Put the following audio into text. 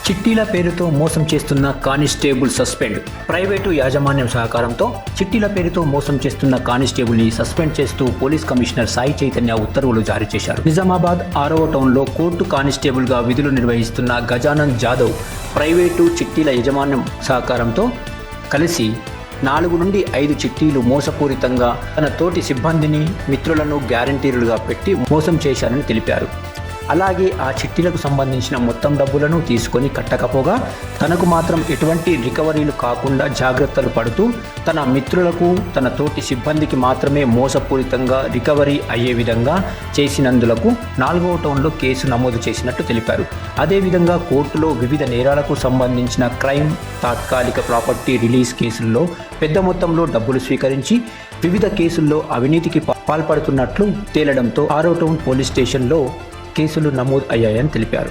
చిట్టీల పేరుతో మోసం చేస్తున్న కానిస్టేబుల్ సస్పెండ్. ప్రైవేటు యాజమాన్యం సహకారంతో చిట్టీల పేరుతో మోసం చేస్తున్న కానిస్టేబుల్ని సస్పెండ్ చేస్తూ పోలీస్ కమిషనర్ సాయి చైతన్య ఉత్తర్వులు జారీ చేశారు. నిజామాబాద్ 6వ టౌన్లో కోర్టు కానిస్టేబుల్గా విధులు నిర్వహిస్తున్న గజానన్ జాదవ్ ప్రైవేటు చిట్టీల యాజమాన్యం సహకారంతో కలిసి 4 నుండి 5 చిట్టీలు మోసపూరితంగా తన తోటి సిబ్బందిని, మిత్రులను గ్యారంటీలుగా పెట్టి మోసం చేశారని తెలిపారు. అలాగే ఆ చిట్టీలకు సంబంధించిన మొత్తం డబ్బులను తీసుకొని కట్టకపోగా తనకు మాత్రం ఎటువంటి రికవరీలు కాకుండా జాగ్రత్తలు పడుతూ తన మిత్రులకు, తన తోటి సిబ్బందికి మాత్రమే మోసపూరితంగా రికవరీ అయ్యే విధంగా చేసినందులకు 4వ టౌన్లో కేసు నమోదు చేసినట్టు తెలిపారు. అదేవిధంగా కోర్టులో వివిధ నేరాలకు సంబంధించిన క్రైమ్, తాత్కాలిక ప్రాపర్టీ రిలీజ్ కేసుల్లో పెద్ద మొత్తంలో డబ్బులు స్వీకరించి వివిధ కేసుల్లో అవినీతికి పాల్పడుతున్నట్లు తేలడంతో 6వ టౌన్ పోలీస్ స్టేషన్లో కేసులు నమోదు అయ్యాయని తెలిపారు.